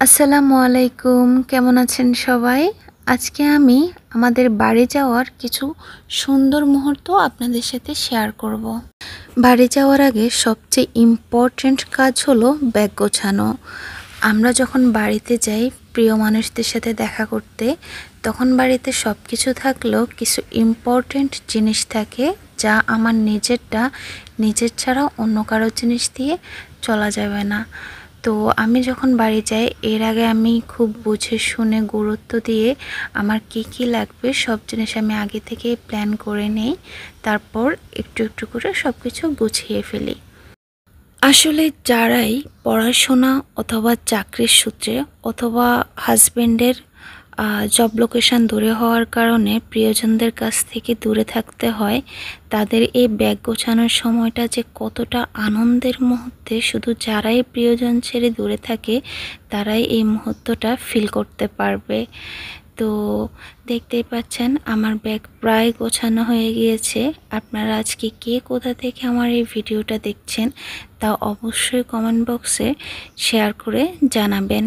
আসসালামু আলাইকুম, কেমন আছেন সবাই? আজকে আমি আমাদের বাড়ি যাওয়ার কিছু সুন্দর মুহূর্ত আপনাদের সাথে শেয়ার করব। বাড়ি যাওয়ার আগে সবচেয়ে ইম্পর্ট্যান্ট কাজ হলো ব্যাগ গোছানো। আমরা যখন বাড়িতে যাই প্রিয় মানুষদের সাথে দেখা করতে, তখন বাড়িতে সব কিছু থাকলেও কিছু ইম্পর্ট্যান্ট জিনিস থাকে যা আমার নিজের ছাড়া অন্য কারো জিনিস দিয়ে চলা যাবে না। তো আমি যখন বাড়ি যাই এর আগে আমি খুব বুঝে শুনে গুরুত্ব দিয়ে আমার কি লাগবে সব জিনিস আমি আগে থেকে প্ল্যান করে নেই, তারপর একটু একটু করে সব কিছু গুছিয়ে ফেলি। আসলে যারাই পড়াশোনা অথবা চাকরির সূত্রে অথবা হাজবেন্ডের জব লোকেশন দূরে হওয়ার কারণে প্রিয়জনদের কাছ থেকে দূরে থাকতে হয়, তাদের এই ব্যাগ গোছানোর সময়টা যে কতটা আনন্দের মুহূর্তে শুধু যারাই প্রিয়জন ছেড়ে দূরে থাকে তারাই এই মুহূর্তটা ফিল করতে পারবে। তো দেখতেই পাচ্ছেন আমার ব্যাগ প্রায় গোছানো হয়ে গিয়েছে। আপনারা আজকে কে কোথা থেকে আমার এই ভিডিওটা দেখছেন তা অবশ্যই কমেন্ট বক্সে শেয়ার করে জানাবেন,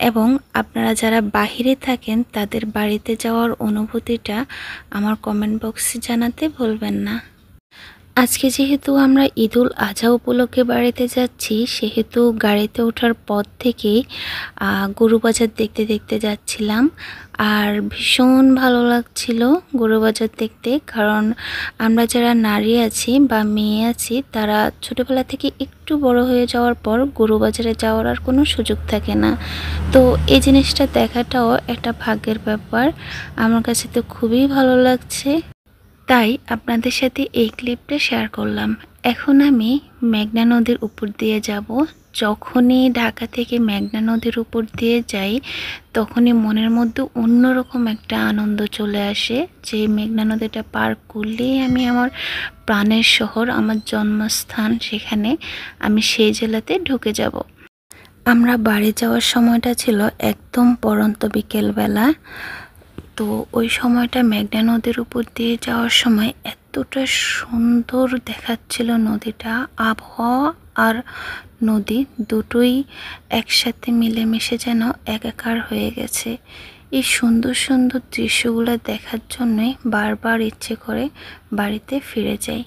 এবং আপনারা যারা বাহিরে থাকেন তাদের বাড়িতে যাওয়ার অনুভূতিটা আমার কমেন্ট বক্সে জানাতে ভুলবেন না। আজকে যেহেতু আমরা ঈদুল আজহা উপলক্ষে বাড়িতে যাচ্ছি, সেহেতু গাড়িতে ওঠার পর থেকেই গরু বাজার দেখতে দেখতে যাচ্ছিলাম। আর ভীষণ ভালো লাগছিল গরু বাজার দেখতে, কারণ আমরা যারা নারী আছি বা মেয়ে আছি তারা ছোটোবেলা থেকে একটু বড় হয়ে যাওয়ার পর গরু বাজারে যাওয়ার আর কোনো সুযোগ থাকে না। তো এই জিনিসটা দেখাটাও একটা ভাগ্যের ব্যাপার। আমার কাছে তো খুবই ভালো লাগছে, তাই আপনাদের সাথে এই ক্লিপটা শেয়ার করলাম। এখন আমি মেঘনা নদীর উপর দিয়ে যাব। যখনই ঢাকা থেকে মেঘনা নদীর উপর দিয়ে যাই তখনই মনের মধ্যে অন্যরকম একটা আনন্দ চলে আসে যে মেঘনা নদীটা পার করলেই আমি আমার প্রাণের শহর, আমার জন্মস্থান, সেখানে আমি সেই জেলাতে ঢুকে যাব। আমরা বাড়ি যাওয়ার সময়টা ছিল একদম পড়ন্ত বিকেলবেলা। তো ওই সময়টা মেঘনা নদীর উপর দিয়ে যাওয়ার সময় এতটা সুন্দর দেখাচ্ছিল নদীটা, আবহাওয়া আর নদী দুটোই একসাথে মিলেমিশে যেন একাকার হয়ে গেছে। এই সুন্দর সুন্দর দৃশ্যগুলো দেখার জন্যই বারবার ইচ্ছে করে বাড়িতে ফিরে যাই।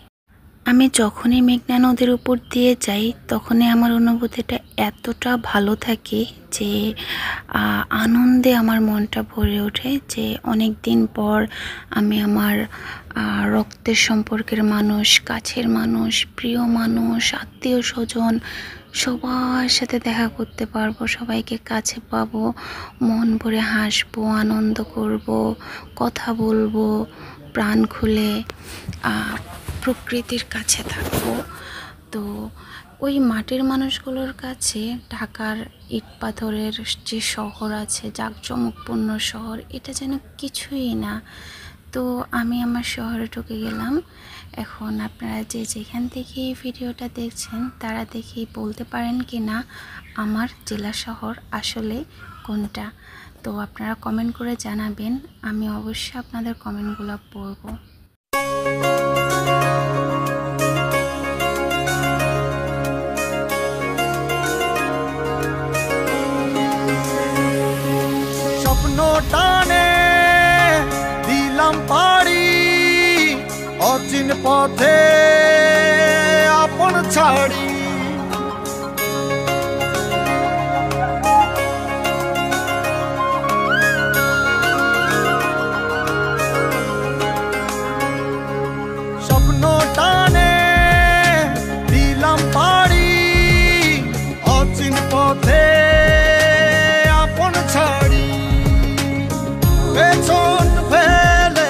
আমি যখনই মেঘনা নদীর উপর দিয়ে যাই তখনই আমার অনুভূতিটা এতটা ভালো থাকে যে আনন্দে আমার মনটা ভরে ওঠে যে অনেক দিন পর আমি আমার রক্তের সম্পর্কের মানুষ, কাছের মানুষ, প্রিয় মানুষ, আত্মীয় স্বজন সবার সাথে দেখা করতে পারবো, সবাইকে কাছে পাবো, মন ভরে হাসবো, আনন্দ করব, কথা বলবো প্রাণ খুলে, প্রকৃতির কাছে থাকবো। তো ওই মাটির মানুষগুলোর কাছে ঢাকার ইট পাথরের যে শহর আছে, জাঁকজমকপূর্ণ শহর, এটা যেন কিছুই না। তো আমি আমার শহরে ঢুকে গেলাম। এখন আপনারা যে যেখান থেকে এই ভিডিওটা দেখছেন তারা দেখেই বলতে পারেন কি না আমার জেলা শহর আসলে কোনটা। তো আপনারা কমেন্ট করে জানাবেন, আমি অবশ্যই আপনাদের কমেন্টগুলো পড়ব। টানে দিলাম পাড়ি অচিন পথে আপন ছাড়ি, স্বপ্ন টানে দিলাম পাড়ি অচিন পথে আপন ছাড়ি, পেছন ফেলে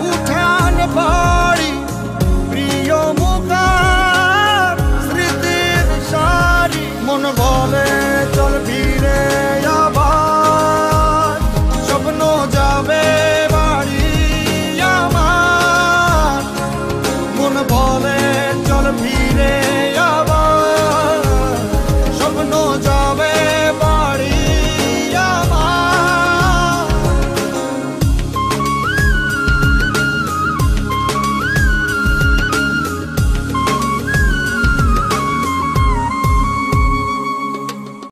উঠান বাড়ি প্রিয় মুখার স্মৃতির সারি, মন বলে চল ফিরে